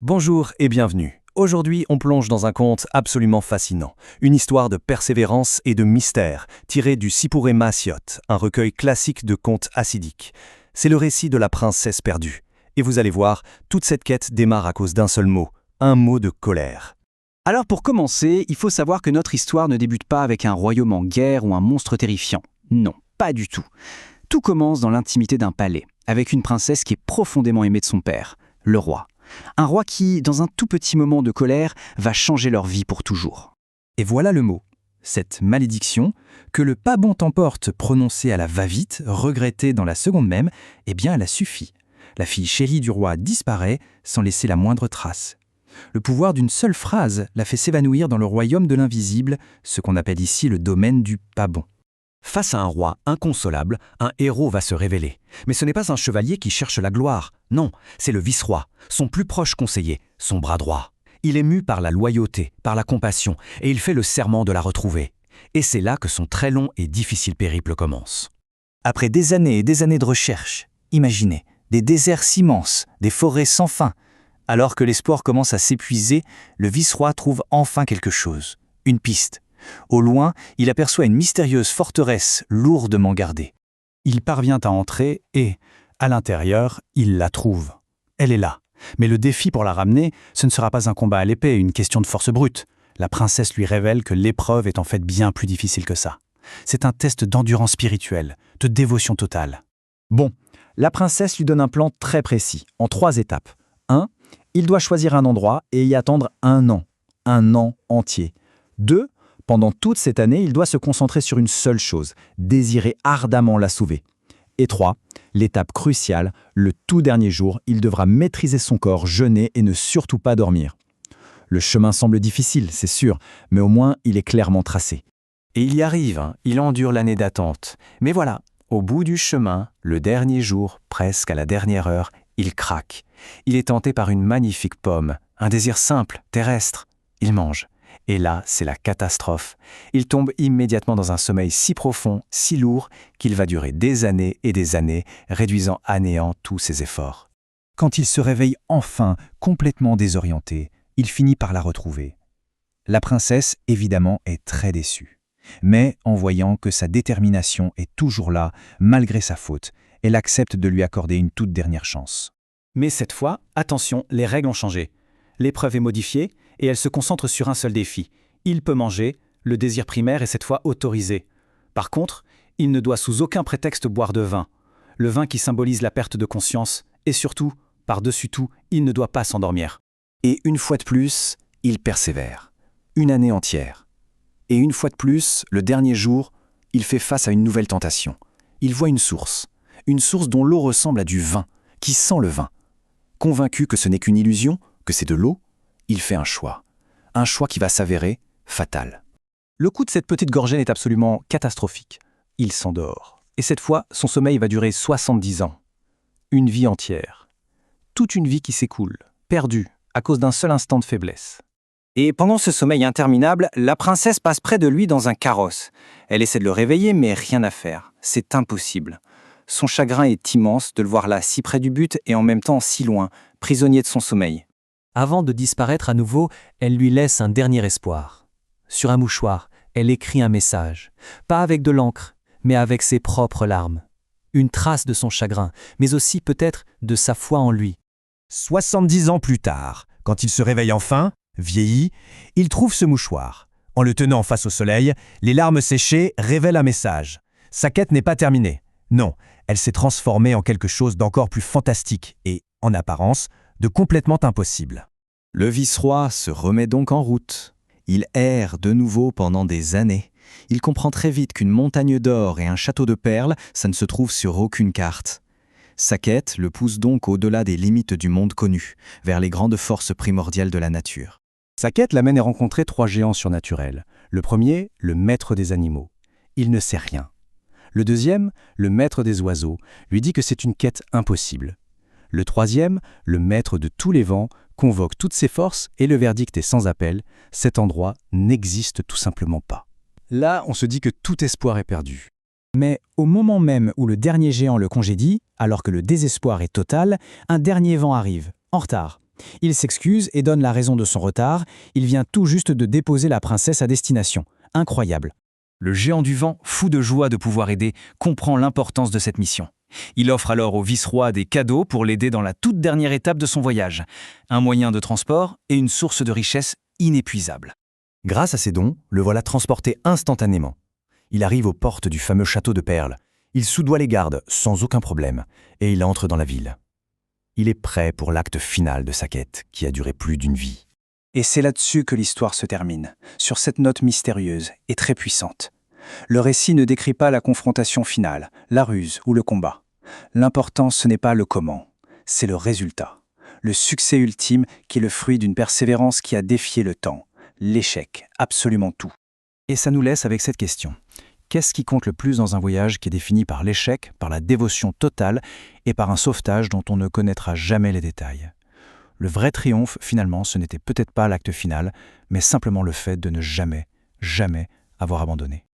Bonjour et bienvenue. Aujourd'hui, on plonge dans un conte absolument fascinant. Une histoire de persévérance et de mystère, tirée du Sipuré Maasiyot, un recueil classique de contes hassidiques. C'est le récit de la princesse perdue. Et vous allez voir, toute cette quête démarre à cause d'un seul mot, un mot de colère. Alors pour commencer, il faut savoir que notre histoire ne débute pas avec un royaume en guerre ou un monstre terrifiant. Non, pas du tout. Tout commence dans l'intimité d'un palais, avec une princesse qui est profondément aimée de son père, le roi. Un roi qui, dans un tout petit moment de colère, va changer leur vie pour toujours. Et voilà le mot, cette malédiction, que le pas bon t'emporte prononcée à la va-vite, regrettée dans la seconde même, eh bien elle a suffi. La fille chérie du roi disparaît sans laisser la moindre trace. Le pouvoir d'une seule phrase la fait s'évanouir dans le royaume de l'invisible, ce qu'on appelle ici le domaine du pas bon. Face à un roi inconsolable, un héros va se révéler. Mais ce n'est pas un chevalier qui cherche la gloire. Non, c'est le vice-roi, son plus proche conseiller, son bras droit. Il est mu par la loyauté, par la compassion, et il fait le serment de la retrouver. Et c'est là que son très long et difficile périple commence. Après des années et des années de recherche, imaginez, des déserts immenses, des forêts sans fin. Alors que l'espoir commence à s'épuiser, le vice-roi trouve enfin quelque chose, une piste. Au loin, il aperçoit une mystérieuse forteresse lourdement gardée. Il parvient à entrer et, à l'intérieur, il la trouve. Elle est là. Mais le défi pour la ramener, ce ne sera pas un combat à l'épée, une question de force brute. La princesse lui révèle que l'épreuve est en fait bien plus difficile que ça. C'est un test d'endurance spirituelle, de dévotion totale. Bon, la princesse lui donne un plan très précis, en 3 étapes. 1. Il doit choisir un endroit et y attendre un an entier. 2. Pendant toute cette année, il doit se concentrer sur une seule chose, désirer ardemment la sauver. Et 3. L'étape cruciale, le tout dernier jour, il devra maîtriser son corps, jeûner et ne surtout pas dormir. Le chemin semble difficile, c'est sûr, mais au moins il est clairement tracé. Et il y arrive, il endure l'année d'attente. Mais voilà, au bout du chemin, le dernier jour, presque à la dernière heure, il craque. Il est tenté par une magnifique pomme, un désir simple, terrestre. Il mange. Et là, c'est la catastrophe. Il tombe immédiatement dans un sommeil si profond, si lourd, qu'il va durer des années et des années, réduisant à néant tous ses efforts. Quand il se réveille enfin, complètement désorienté, il finit par la retrouver. La princesse, évidemment, est très déçue. Mais en voyant que sa détermination est toujours là, malgré sa faute, elle accepte de lui accorder une toute dernière chance. Mais cette fois, attention, les règles ont changé. L'épreuve est modifiée et elle se concentre sur un seul défi. Il peut manger, le désir primaire est cette fois autorisé. Par contre, il ne doit sous aucun prétexte boire de vin. Le vin qui symbolise la perte de conscience et surtout, par-dessus tout, il ne doit pas s'endormir. Et une fois de plus, il persévère. Une année entière. Et une fois de plus, le dernier jour, il fait face à une nouvelle tentation. Il voit une source dont l'eau ressemble à du vin, qui sent le vin. Convaincu que ce n'est qu'une illusion, que c'est de l'eau, il fait un choix qui va s'avérer fatal. Le coup de cette petite gorgée est absolument catastrophique. Il s'endort. Et cette fois, son sommeil va durer 70 ans. Une vie entière. Toute une vie qui s'écoule, perdue, à cause d'un seul instant de faiblesse. Et pendant ce sommeil interminable, la princesse passe près de lui dans un carrosse. Elle essaie de le réveiller, mais rien à faire. C'est impossible. Son chagrin est immense de le voir là, si près du but et en même temps si loin, prisonnier de son sommeil. Avant de disparaître à nouveau, elle lui laisse un dernier espoir. Sur un mouchoir, elle écrit un message, pas avec de l'encre, mais avec ses propres larmes. Une trace de son chagrin, mais aussi peut-être de sa foi en lui. 70 ans plus tard, quand il se réveille enfin, vieilli, il trouve ce mouchoir. En le tenant face au soleil, les larmes séchées révèlent un message. Sa quête n'est pas terminée. Non, elle s'est transformée en quelque chose d'encore plus fantastique et, en apparence, de complètement impossible. Le vice-roi se remet donc en route. Il erre de nouveau pendant des années. Il comprend très vite qu'une montagne d'or et un château de perles, ça ne se trouve sur aucune carte. Sa quête le pousse donc au-delà des limites du monde connu, vers les grandes forces primordiales de la nature. Sa quête l'amène à rencontrer 3 géants surnaturels. Le premier, le maître des animaux. Il ne sait rien. Le deuxième, le maître des oiseaux, lui dit que c'est une quête impossible. Le troisième, le maître de tous les vents, convoque toutes ses forces et le verdict est sans appel, cet endroit n'existe tout simplement pas. Là, on se dit que tout espoir est perdu. Mais au moment même où le dernier géant le congédie, alors que le désespoir est total, un dernier vent arrive, en retard. Il s'excuse et donne la raison de son retard. Il vient tout juste de déposer la princesse à destination. Incroyable. Le géant du vent, fou de joie de pouvoir aider, comprend l'importance de cette mission. Il offre alors au vice-roi des cadeaux pour l'aider dans la toute dernière étape de son voyage, un moyen de transport et une source de richesse inépuisable. Grâce à ces dons, le voilà transporté instantanément. Il arrive aux portes du fameux château de Perles. Il soudoie les gardes sans aucun problème et il entre dans la ville. Il est prêt pour l'acte final de sa quête, qui a duré plus d'une vie. Et c'est là-dessus que l'histoire se termine, sur cette note mystérieuse et très puissante. Le récit ne décrit pas la confrontation finale, la ruse ou le combat. L'important, ce n'est pas le comment, c'est le résultat. Le succès ultime qui est le fruit d'une persévérance qui a défié le temps, l'échec, absolument tout. Et ça nous laisse avec cette question. Qu'est-ce qui compte le plus dans un voyage qui est défini par l'échec, par la dévotion totale et par un sauvetage dont on ne connaîtra jamais les détails ? Le vrai triomphe, finalement, ce n'était peut-être pas l'acte final, mais simplement le fait de ne jamais, jamais avoir abandonné.